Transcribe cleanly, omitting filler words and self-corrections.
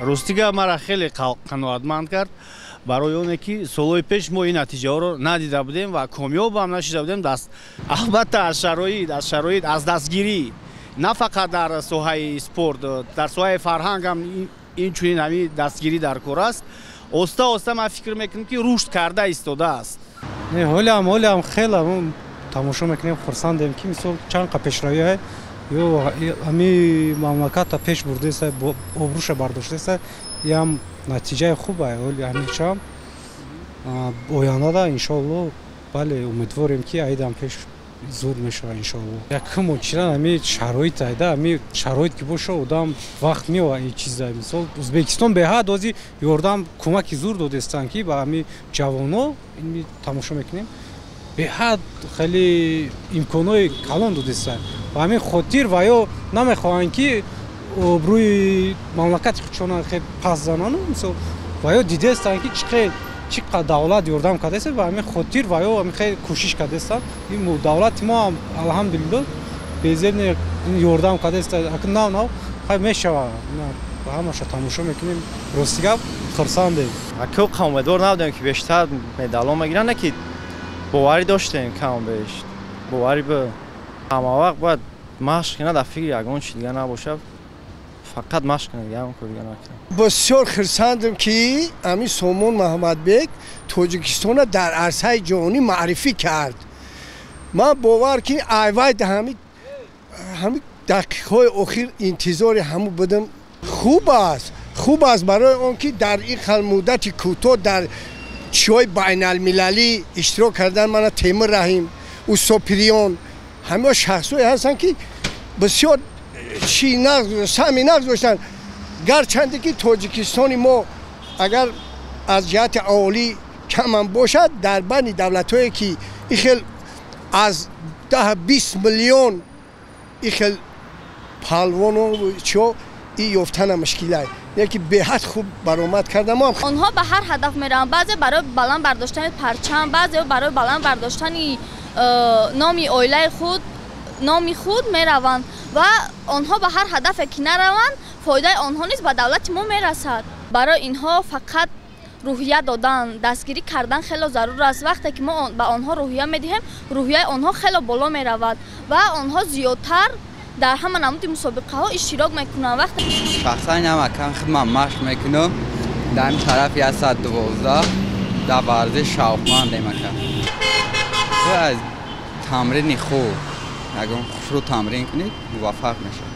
Рустига мара хеле қаноатманд кард барои оне ки солҳои пеш мо ин натиҷаҳоро надида будем ва комёбам нашида будем. Албатта аз шароит аз дастгирӣ на фақат дар соҳаи спорт, дар соҳаи фарҳанг ҳам инчунин ҳамин дастгирӣ дар кор аст. Оста ман фикр мекунам ки рушд карда истодааст. ҳолиам хеле тамошо мекунем, хурсандем ки мисол чанд қа пешравиҳое ё ҳами мамлаката пеш бурдааст, обрӯша бардоштааст. ям натиҷаи хуб аст. ҳоли ҳамичам ояндада иншоалло бале умедворем ки айдам пеш зуд мешавад иншоалло. Якум очиран ҳами шароит айда, ҳами шароит ки боша одам вақт меова ин чиза. Мисол Узбекистон беҳад ози ёрдам кӯмаки зур додестанд ки ба ҳами ҷавоно ин тамошо мекунем. беҳад хеле имконои калон додестанд. ба ҳамин хотир ва ё намехоҳанд ки обрӯи мамлакати худшона хеле паст зананд. Мисол ва ё дидестанд ки чӣ қадр давлат ёрдам кардааст, ба ҳамин хотир ва ё ҳамин хеле кӯшиш кардааст. ин давлати мо алҳамдулилло безебне ёрдам кардааст. акн нав хай мешавад. ҳамаша тамошо мекунем. ростигап хурсандем. акӯ умедвор набудем ки бештар медалон мегиранд, не ки боварӣ доштем кам беш. боварӣ ба ҳама вақт бояд машқ кунад, дар фикри ягон чиз дигар набошад. фақат машқ кунад, ягон кор дигар накунад. бисёр хурсандам ки ҳамин Сомон Маҳмадбек Тоҷикистона дар арсаи ҷаҳонӣ маърифӣ кард. ман бовар ки айвай ҳамин дақиқаҳои охир интизори ҳаму будам. хуб аст барои он ки дар ин хел муддати кӯтоҳ дар чиҳои байналмилалӣ иштирок кардан. мана Темир Раҳим, Усопириён ҳама шахсое ҳастанд ки бисёр сами нағз доштанд. гарчанде ки Тоҷикистони мо агар аз ҷиҳати аҳолӣ камам бошад, дар байни давлатҳое ки ин хел аз 10-20 миллион ин хел палвону чиҳо ин ёфтана мушкиласт. яки беҳад хуб баромад кардам. онҳо ба ҳар ҳадаф мераванд. баъзе барои баланд бардоштани парчам, баъзе барои баланд бардоштани номи оилаи худ, номи худ мераванд ва онҳо ба ҳар ҳадафе ки нараванд, фоидаи онҳо низ ба давлати мо мерасад. барои инҳо фақат рӯҳия додан, дастгирӣ кардан хеле зарур аст. вақте ки мо ба онҳо рӯҳия медиҳем, рӯҳияи онҳо хеле боло меравад ва онҳо зиёдтар дар ҳама намуди мусобиқаҳо иштирок мекунанд. вақте шахсан намакан хидмат машқ мекунам дар ин тарафи 112 дар варзиш шавқмандем ака. аз тамрини хуб ягон хушрӯ тамрин кунед муваффақ мешавед.